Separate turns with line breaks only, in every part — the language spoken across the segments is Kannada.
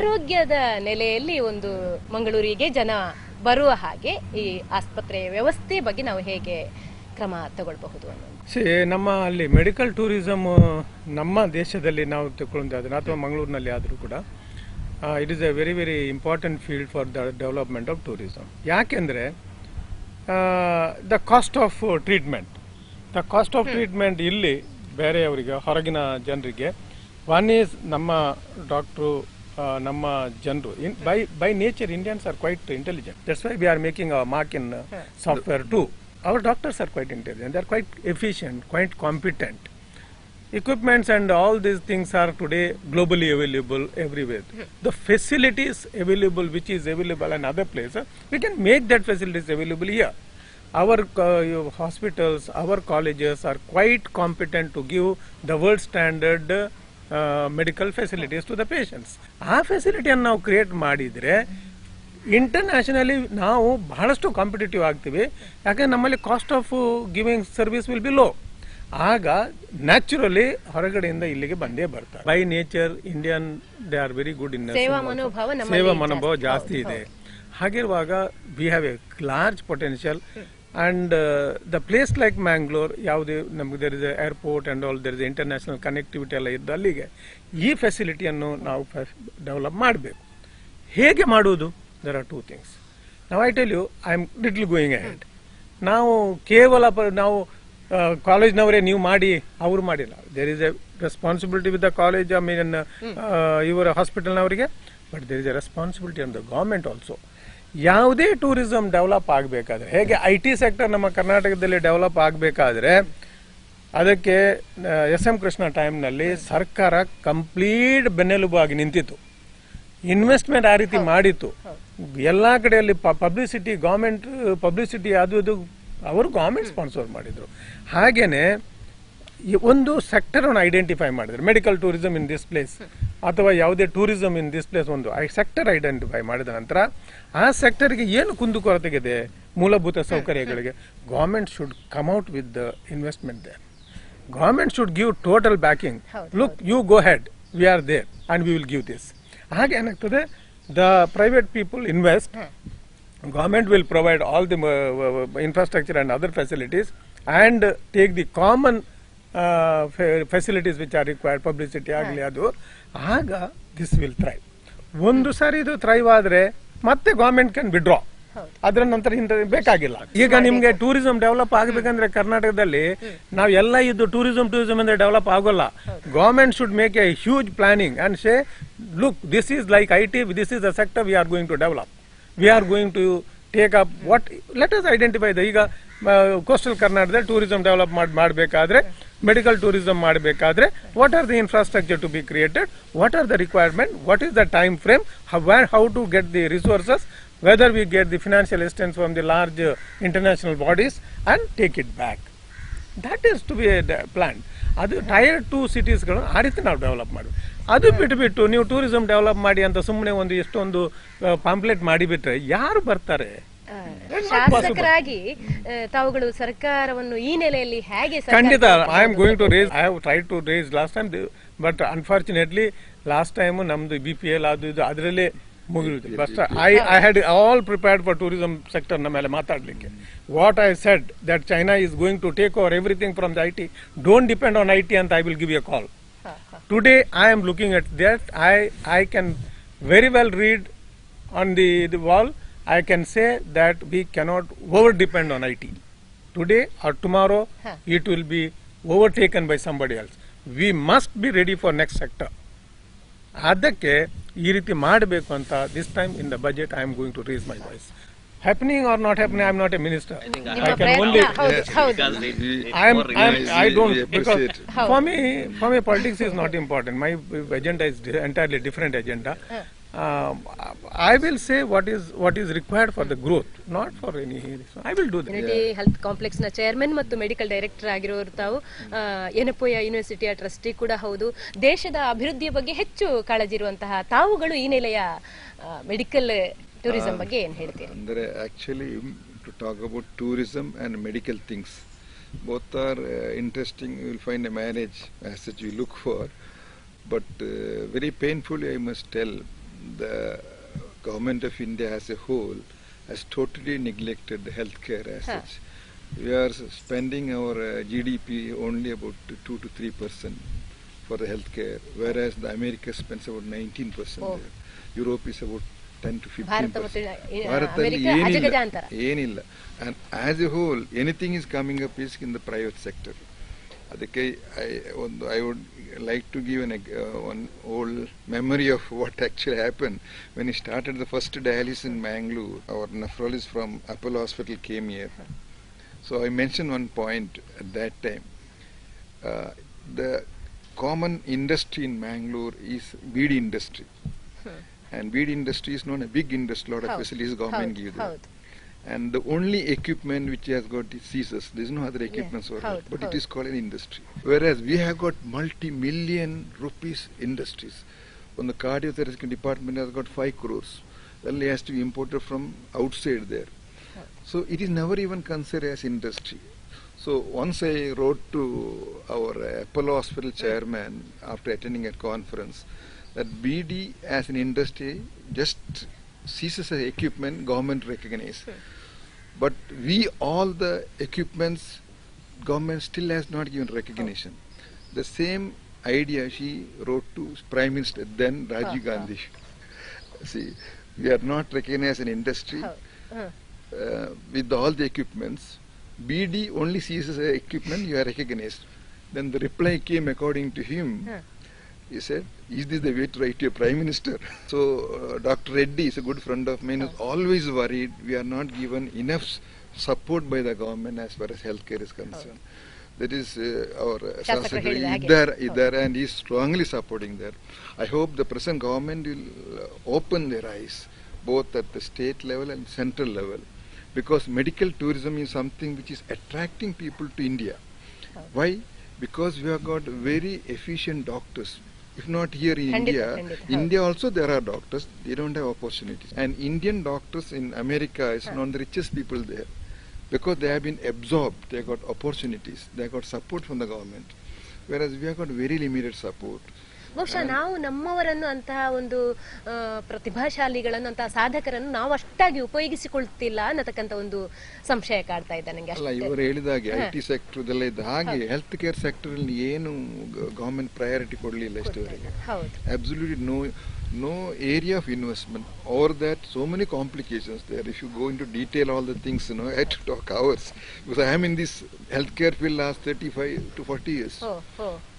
ಆರೋಗ್ಯದ ನೆಲೆಯಲ್ಲಿ ಒಂದು ಮಂಗಳೂರಿಗೆ ಜನ ಬರುವ ಹಾಗೆ ಈ ಆಸ್ಪತ್ರೆಯ ವ್ಯವಸ್ಥೆ ಬಗ್ಗೆ ನಾವು ಹೇಗೆ ಕ್ರಮ ತಗೊಳ್ಬಹುದು ಅನ್ನೋದು.
ನಮ್ಮ ಅಲ್ಲಿ ಮೆಡಿಕಲ್ ಟೂರಿಸಮ್ ನಮ್ಮ ದೇಶದಲ್ಲಿ ನಾವು ತಗೊಳ್ಳೋದಾದ್ರೆ ಅಥವಾ ಮಂಗಳೂರಿನಲ್ಲಿ ಆದರೂ ಕೂಡ it is A very very important field for the development of tourism. ಯಾಕೆಂದರೆ ದ ಕಾಸ್ಟ್ ಆಫ್ ಟ್ರೀಟ್ಮೆಂಟ್ ಇಲ್ಲಿ ಬೇರೆಯವರಿಗೆ ಹೊರಗಿನ ಜನರಿಗೆ ಒನ್ ಈಸ್ ನಮ್ಮ ಡಾಕ್ಟ್ರು ನಮ್ಮ ಜನರು by nature Indians are quite intelligent. That's why we are making a mark in software too. Our doctors are quite intelligent, they are quite efficient, quite competent. Equipments and all these things are today globally available everywhere. The facilities available which is available in other places, we can make that facilities available here. Our hospitals, our colleges are quite competent to give the world standard medical facilities to the patients. Our facility now create ಮಾಡಿದ್ರೆ ಇಂಟರ್ನ್ಯಾಷನಲಿ ನಾವು ಬಹಳಷ್ಟು ಕಾಂಪಿಟೇಟಿವ್ ಆಗ್ತೀವಿ. ಯಾಕಂದ್ರೆ ನಮ್ಮಲ್ಲಿ cost of giving service will be low. ಆಗ ನ್ಯಾಚುರಲಿ ಹೊರಗಡೆಯಿಂದ ಇಲ್ಲಿಗೆ ಬಂದೇ ಬರ್ತಾರೆ. By nature Indian they are very good in ಸೇವಾ ಮನೋಭಾವ ಜಾಸ್ತಿ ಇದೆ. ಹಾಗಿರುವಾಗ we have a large potential and the place like Mangalore ಯಾವುದೇ ನಮಗೆ there is airport and all there is international connectivity ಎಲ್ಲ ಇದ್ದು ಅಲ್ಲಿಗೆ ಈ ಫೆಸಿಲಿಟಿಯನ್ನು ನಾವು ಡೆವಲಪ್ ಮಾಡಬೇಕು. ಹೇಗೆ ಮಾಡುವುದು? There are two things. Now I tell you, I am little going ahead. ನಾವು ಕೇವಲ ನಾವು ಕಾಲೇಜ್ನವರೇ ನೀವು ಮಾಡಿ ಅವರು ಮಾಡಿಲ್ಲ. There is a responsibility with the college, I mean ಇವರ ಹಾಸ್ಪಿಟಲ್ನವರಿಗೆ, but there is a responsibility on the government also. ಯಾವುದೇ ಟೂರಿಸಂ ಡೆವಲಪ್ ಆಗಬೇಕಾದ್ರೆ, ಹೇಗೆ IT ಸೆಕ್ಟರ್ ನಮ್ಮ ಕರ್ನಾಟಕದಲ್ಲಿ ಡೆವಲಪ್ ಆಗಬೇಕಾದ್ರೆ ಅದಕ್ಕೆ SM ಕೃಷ್ಣ ಟೈಮ್ನಲ್ಲಿ ಸರ್ಕಾರ ಕಂಪ್ಲೀಟ್ ಬೆನ್ನೆಲುಬು ಆಗಿ ನಿಂತಿತ್ತು. ಇನ್ವೆಸ್ಟ್ಮೆಂಟ್ ಆ ರೀತಿ ಮಾಡಿತ್ತು. ಎಲ್ಲ ಕಡೆಯಲ್ಲಿ ಪಬ್ಲಿಸಿಟಿ, ಗೌರ್ಮೆಂಟ್ ಪಬ್ಲಿಸಿಟಿ ಅದು ಅವರು ಗೌರ್ಮೆಂಟ್ ಸ್ಪಾನ್ಸರ್ ಮಾಡಿದ್ರು. ಹಾಗೇನೆ ಒಂದು ಸೆಕ್ಟರ್ ಅನ್ನು ಐಡೆಂಟಿಫೈ ಮಾಡಿದ್ರು, medical tourism in this place ಅಥವಾ ಯಾವುದೇ ಟೂರಿಸಂ ಇನ್ ದಿಸ್ ಪ್ಲೇಸ್, ಒಂದು ಸೆಕ್ಟರ್ ಐಡೆಂಟಿಫೈ ಮಾಡಿದ ನಂತರ ಆ ಸೆಕ್ಟರ್ಗೆ ಏನು ಕುಂದುಕೊರತೆಗಿದೆ ಮೂಲಭೂತ ಸೌಕರ್ಯಗಳಿಗೆ, government should come out with the investment there. Government should give total backing. Look, you go head, we are there and we will give this. ಹಾಗೆ ಏನಾಗ್ತದೆ, the private people invest, government will provide all the infrastructure and other facilities and take the common facilities which are required, publicity ಆಗಲಿ ಅದು, ಆಗ this will thrive. ಒಂದು ಸಾರಿ ಇದು ಥ್ರೈವ್ ಆದ್ರೆ ಮತ್ತೆ ಗವರ್ಮೆಂಟ್ ಕ್ಯಾನ್ ವಿಡ್ರಾ. ಅದರ ನಂತರ ಬೇಕಾಗಿಲ್ಲ. ಈಗ ನಿಮ್ಗೆ ಟೂರಿಸಂ ಡೆವಲಪ್ ಆಗಬೇಕಂದ್ರೆ ಕರ್ನಾಟಕದಲ್ಲಿ ನಾವು ಎಲ್ಲ ಇದ್ದು ಟೂರಿಸಂ ಅಂದ್ರೆ ಡೆವಲಪ್ ಆಗೋಲ್ಲ. Government should make a huge planning and say, look, this is like IT, this is the sector we are going to develop, we are going to take up what, let us identify the. ಈಗ ಕೋಸ್ಟಲ್ ಕರ್ನಾಟಕದಲ್ಲಿ ಟೂರಿಸಂ ಡೆವಲಪ್ ಮಾಡಬೇಕಾದ್ರೆ, ಮೆಡಿಕಲ್ ಟೂರಿಸಂ ಮಾಡಬೇಕಾದ್ರೆ, what are the infrastructure to be created, what are the requirement, what is the time frame, how to get the resources, whether we get the financial assistance from the large international bodies and take it back. That is to be planned. ಅದು Tier 2 ಸಿಟೀಸ್ಗಳನ್ನು ಆ ರೀತಿ ನಾವು ಡೆವಲಪ್ ಮಾಡಬೇಕು. ಅದು ಬಿಟ್ಟು ನೀವು ಟೂರಿಸಂ ಡೆವಲಪ್ ಮಾಡಿ ಅಂತ ಸುಮ್ಮನೆ ಒಂದು ಎಷ್ಟೊಂದು ಪಾಂಪ್ಲೆಟ್ ಮಾಡಿಬಿಟ್ರೆ ಯಾರು ಬರ್ತಾರೆ?
ಶಾಸಕರಾಗಿ ತಾವುಗಳು ಸರ್ಕಾರವನ್ನು ಈ ನೆಲೆಯಲ್ಲಿ ಹೇಗೆ?
ಖಂಡಿತ, I am going to raise, I have tried to raise last time, but unfortunately last time ನಮ್ದು BPL ಅದು ಇದು ಅದರಲ್ಲೇ ಮುಗಿದು. But I had all prepared for tourism sector ನ ಮೇಲೆ ಮಾತಾಡಲಿಕ್ಕೆ. What I said that China is going to take over everything from the IT, don't depend on IT ಅಂತ I will give a call. Today I am looking at that, I can very well read on the wall. I can say that we cannot over depend on IT. Today or tomorrow it will be overtaken by somebody else. We must be ready for next sector. ಅದಕ್ಕೆ ಈ ರೀತಿ ಮಾಡಬೇಕು ಅಂತ this time in the budget I am going to raise my voice. Happening or not happening, I am not a minister. I can only, I don't, because for me politics is not important. My agenda is entirely different agenda. I will say what is required for the growth, not for any. I will do that.
Unity Health Complex na chairman ಮತ್ತು ಮೆಡಿಕಲ್ ಡೈರೆಕ್ಟರ್ ಆಗಿರೋರು ತಾವು. ಯೆನಪೋಯ ಯೂನಿವರ್ಸಿಟಿಯ ಟ್ರಸ್ಟಿ ಕೂಡ ಹೌದು. ದೇಶದ ಅಭಿವೃದ್ಧಿಯ ಬಗ್ಗೆ ಹೆಚ್ಚು ಕಾಳಜಿ ಇರುವಂತಹ ತಾವುಗಳು ಈ ನೆಲೆಯ ಮೆಡಿಕಲ್ ಟೂರಿಸಂ ಬಗ್ಗೆ ಏನು ಹೇಳ್ತೀರಾ?
ಅಂದರೆ actually to talk about tourism and medical things, both are interesting. You will find a marriage as such we look for, but very painfully I must tell the government of India as a whole has totally neglected the healthcare as such. We are spending our GDP only about 2 to 3% for the healthcare, whereas the America spends about 19% there. Europe is about 10 to 15%. ಭಾರತದಲ್ಲಿ ಏನಿಲ್ಲ. And as a whole, anything is coming up is in the private sector. ಅದಕ್ಕೆ I would like to give one old memory of what actually happened when he started the first dialysis in Mangalore. Our nephrologist from Apollo Hospital came here. So I mentioned one point at that time. The common industry in Mangalore is bead industry. And bead industry is not a big industry, lot of facilities government give them. And the only equipment which has got is scissors. There is no other equipment for that, but it is called an industry. Whereas we have got multi-million rupees industries. On the cardiothoracic department has got 5 crores. Only has to be imported from outside there. So it is never even considered as industry. So once I wrote to our Apollo Hospital chairman after attending a conference that BD as an industry just ceases as equipment government recognize. But we all the equipments government still has not given recognition. The same idea she wrote to Prime Minister then Rajiv Gandhi. See, we are not recognized as an industry with all the equipments. BD only sees as equipment you are recognized. Then the reply came according to him. He said, is this the way to write to a Prime Minister? So Dr. Reddy is a good friend of mine, is always worried we are not given enough support by the government as far as healthcare is concerned. That is our Secretary Idar, and he is strongly supporting that. I hope the present government will open their eyes both at the state level and central level, because medical tourism is something which is attracting people to India. Why? Because we have got very efficient doctors. If not here in India also there are doctors, they don't have opportunities. And Indian doctors in America is one of the richest people there, because they have been absorbed, they got opportunities, they got support from the government, whereas we have got very limited support.
ಬಹುಶಃ ನಾವು ನಮ್ಮವರನ್ನು ಅಂತಹ ಒಂದು ಪ್ರತಿಭಾಶಾಲಿಗಳನ್ನು ಅಂತಹ ಸಾಧಕರನ್ನು ನಾವು ಅಷ್ಟಾಗಿ ಉಪಯೋಗಿಸಿಕೊಳ್ತಿಲ್ಲ ಅನ್ನತಕ್ಕಂಥ ಒಂದು ಸಂಶಯ ಕಾಡ್ತಾ ಇದೆ ನನಗೆ.
ಅಲ್ಲ, ಇವರು ಹೇಳಿದಾಗೆ IT ಸೆಕ್ಟರ್ ಇದ್ದ ಹಾಗೆ ಹೆಲ್ತ್ ಕೇರ್ ಸೆಕ್ಟರ್ ಅಲ್ಲಿ ಏನು ಗವರ್ಮೆಂಟ್ ಪ್ರಯಾರಿಟಿ ಕೊಡಲಿಲ್ಲ ಇಷ್ಟವರೆಗೆ. Absolutely no area of investment, or that so many complications there. If you go into detail all the things, I had to talk hours, because I am in this healthcare field last 35 to 40 years.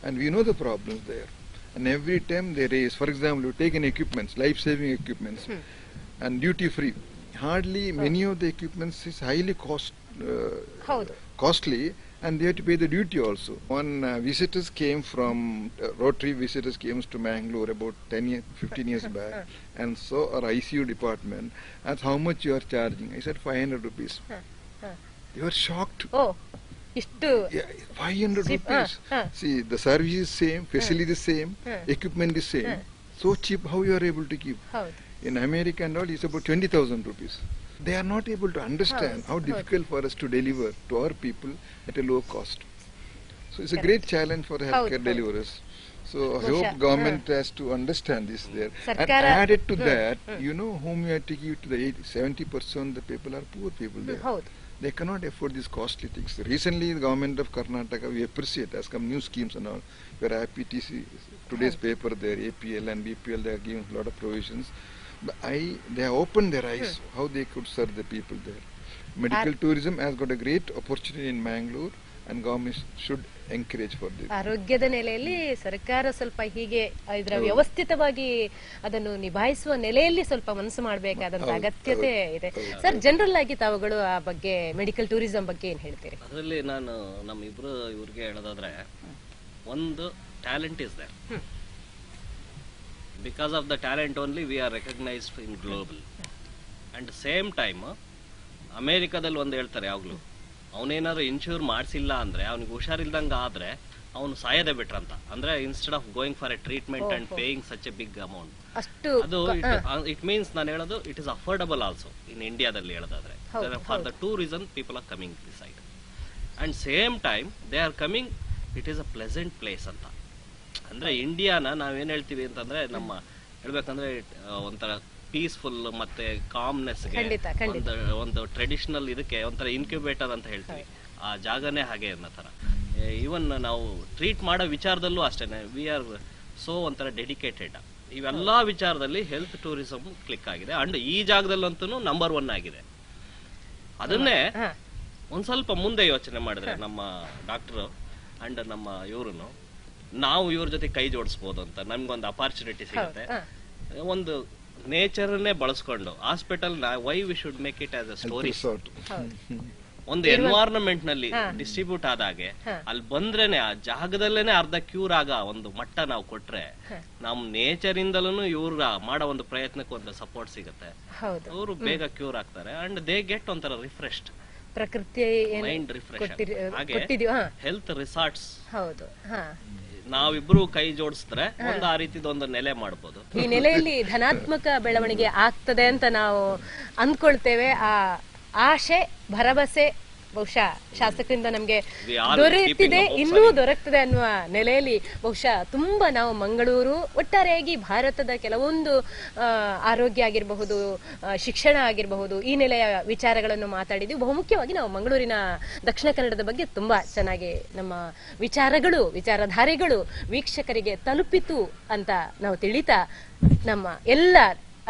And we know the problems there. And every time they raise, for example, you take an equipments, life-saving equipments, and duty-free. Hardly many of the equipments is highly costly, and they have to pay the duty also. One visitors came from, Rotary visitors came to Mangalore about 15 years back, and saw our ICU department, asked how much you are charging. I said 500 rupees. They were shocked. 500 rupees. See, the service is same, facility is same, equipment is same. So cheap, how you are able to give? In America and all, it's about 20,000 rupees. They are not able to understand how difficult for us to deliver to our people at a low cost. So it's a great challenge for healthcare deliverers. So I hope government has to understand this there. And added to that, whom you have to give to the 70% of the people are poor people there. They cannot afford these costly things. Recently, the government of Karnataka, we appreciate, has come new schemes and all. We are happy to see today's paper there, APL and BPL, they are giving a lot of provisions. But they have opened their eyes how they could serve the people there. Medical tourism has got a great opportunity in Mangalore, and government should encourage for this.
ಆರೋಗ್ಯದ ನೆಲೆಯಲ್ಲಿ ಸರ್ಕಾರ ಸ್ವಲ್ಪ ಹೀಗೆ ಇದರ ವ್ಯವಸ್ಥಿತವಾಗಿ ಅದನ್ನು ನಿಭಾಯಿಸುವ ನೆಲೆಯಲ್ಲಿ ಸ್ವಲ್ಪ ಮನಸ್ಸು ಮಾಡಬೇಕಾದಂತ ಅಗತ್ಯತೆ ಇದೆ. ಸರ್, ಜನರಲ್ ಆಗಿ ತಾವುಗಳು ಆ ಬಗ್ಗೆ ಮೆಡಿಕಲ್ ಟೂರಿಸಂ ಬಗ್ಗೆ ಏನ್ ಹೇಳ್ತೀರಿ?
ಅದರಲ್ಲಿ ನಾನು ಇವ್ರಿಗೆ ಹೇಳೋದಾದ್ರೆ, ಒಂದು talent is there. Because of the talent only we are recognized in global. And same time ಅಮೇರಿಕಾದಲ್ಲಿ ಒಂದು ಹೇಳ್ತಾರೆ ಯಾವಾಗಲೂ, ಅವನೇನಾದ್ರು ಇನ್ಶೂರ್ ಮಾಡಿಸಿಲ್ಲ ಅಂದ್ರೆ, ಅವನಿಗೆ ಹುಷಾರಿಲ್ದಂಗೆ ಆದ್ರೆ ಅವನು ಸಾಯದೆ ಬಿಟ್ರಂತ. ಅಂದ್ರೆ instead of going for a treatment and paying such a big amount, ಅದು ಇಟ್ ಮೀನ್ಸ್ ನಾನು ಹೇಳೋದು it is affordable also in ಇಂಡಿಯಾದಲ್ಲಿ ಹೇಳೋದಾದ್ರೆ. For the tourism people are coming this side, and same time they are coming, it is a pleasant place ಅಂತ. ಅಂದ್ರೆ ಇಂಡಿಯಾನ ನಾವೇನ್ ಹೇಳ್ತೀವಿ ಅಂತಂದ್ರೆ, ನಮ್ಮ ಹೇಳ್ಬೇಕಂದ್ರೆ ಒಂಥರ ಪೀಸ್ಫುಲ್ ಮತ್ತೆ ಕಾಮ್ನೆಸ್ಗೆ
ಖಂಡಿತ, ಖಂಡಿತ.
ಒಂದು ಟ್ರೆಡಿಷನಲ್ ಇದಕ್ಕೆ ಒಂಥರ ಇನ್ಕ್ಯುಬೇಟರ್ ಅಂತ ಹೇಳ್ತೀವಿ, ಆ ಜಾಗನೇ ಹಾಗೆ ಅನ್ನೋ ತರ. ಈವನ್ ನಾವು ಟ್ರೀಟ್ ಮಾಡೋ ವಿಚಾರದಲ್ಲೂ ಅಷ್ಟೇನೆ, ವಿ ಆರ್ ಸೋ ಒಂಥರ ಡೆಡಿಕೇಟೆಡ್. ಇವೆಲ್ಲಾ ವಿಚಾರದಲ್ಲಿ ಹೆಲ್ತ್ ಟೂರಿಸಂ ಕ್ಲಿಕ್ ಆಗಿದೆ ಅಂಡ್ ಈ ಜಾಗದಲ್ಲಂತೂ ನಂಬರ್ 1 ಆಗಿದೆ. ಅದನ್ನೇ ಒಂದ್ ಸ್ವಲ್ಪ ಮುಂದೆ ಯೋಚನೆ ಮಾಡಿದ್ರೆ ನಮ್ಮ ಡಾಕ್ಟರ್ ಅಂಡ್ ನಮ್ಮ ಇವ್ರುನು, ನಾವು ಇವ್ರ ಜೊತೆ ಕೈ ಜೋಡಿಸಬಹುದು ಅಂತ ನಮ್ಗೊಂದು ಅಪಾರ್ಚುನಿಟಿ ಸಿಗುತ್ತೆ. ಒಂದು ನೇಚರ್ನೇ ಬಳಸ್ಕೊಂಡು hospital why we should make it as a story. ಒಂದು ಎನ್ವೈರನ್ಮೆಂಟ್ ನಲ್ಲಿ ಡಿಸ್ಟ್ರಿಬ್ಯೂಟ್ ಆದಾಗೆ ಅಲ್ಲಿ ಬಂದ್ರೇನೆ ಆ ಜಾಗದಲ್ಲೇನೆ ಅರ್ಧ ಕ್ಯೂರ್ ಆಗ ಒಂದು ಮಟ್ಟ ನಾವು ಕೊಟ್ರೆ ನಮ್ ನೇಚರ್ ಇಂದಲೂ ಇವ್ರ ಮಾಡೋ ಒಂದು ಪ್ರಯತ್ನಕ್ಕೆ ಒಂದು ಸಪೋರ್ಟ್ ಸಿಗುತ್ತೆ. ಅವರು ಬೇಗ ಕ್ಯೂರ್ ಆಗ್ತಾರೆ ಅಂಡ್ ದೇ ಗೆಟ್ ಒಂಥರ ರಿಫ್ರೆಶ್ಡ್,
ಪ್ರಕೃತಿ
ಮೈಂಡ್ ರಿಫ್ರೆಶ್. ಹಾಗೆ ಹೆಲ್ತ್ ರಿಸಾರ್ಟ್ಸ್,
ಹೌದು,
ನಾವಿಬ್ರು ಕೈ ಜೋಡಿಸಿದ್ರೆ ಒಂದು ಆ ರೀತಿದ ಒಂದು ನೆಲೆ ಮಾಡಬಹುದು.
ಈ ನೆಲೆಯಲ್ಲಿ ಧನಾತ್ಮಕ ಬೆಳವಣಿಗೆ ಆಗ್ತದೆ ಅಂತ ನಾವು ಅಂದ್ಕೊಳ್ತೇವೆ. ಆ ಆಶೆ, ಭರವಸೆ ಬಹುಶಃ ಶಾಸಕರಿಂದ ನಮ್ಗೆ ದೊರೆಯುತ್ತಿದೆ, ಇನ್ನೂ ದೊರಕ್ತದೆ ಅನ್ನುವ ನೆಲೆಯಲ್ಲಿ ಬಹುಶಃ ತುಂಬಾ ನಾವು ಮಂಗಳೂರು, ಒಟ್ಟಾರೆಯಾಗಿ ಭಾರತದ ಕೆಲವೊಂದು ಆರೋಗ್ಯ ಆಗಿರಬಹುದು, ಶಿಕ್ಷಣ ಆಗಿರಬಹುದು, ಈ ನೆಲೆಯ ವಿಚಾರಗಳನ್ನು ಮಾತಾಡಿದ್ವಿ. ಬಹುಮುಖ್ಯವಾಗಿ ನಾವು ಮಂಗಳೂರಿನ ದಕ್ಷಿಣ ಕನ್ನಡದ ಬಗ್ಗೆ ತುಂಬಾ ಚೆನ್ನಾಗಿ ನಮ್ಮ ವಿಚಾರಗಳು, ವಿಚಾರಧಾರೆಗಳು ವೀಕ್ಷಕರಿಗೆ ತಲುಪಿತು ಅಂತ ನಾವು ತಿಳಿತಾ ನಮ್ಮ ಎಲ್ಲ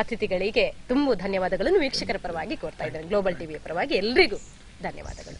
ಅತಿಥಿಗಳಿಗೆ ತುಂಬು ಧನ್ಯವಾದಗಳನ್ನು ವೀಕ್ಷಕರ ಪರವಾಗಿ ಕೋರ್ತಾ ಇದ್ದಾರೆ. ಗ್ಲೋಬಲ್ ಟಿವಿಯ ಪರವಾಗಿ ಎಲ್ರಿಗೂ ಧನ್ಯವಾದಗಳು.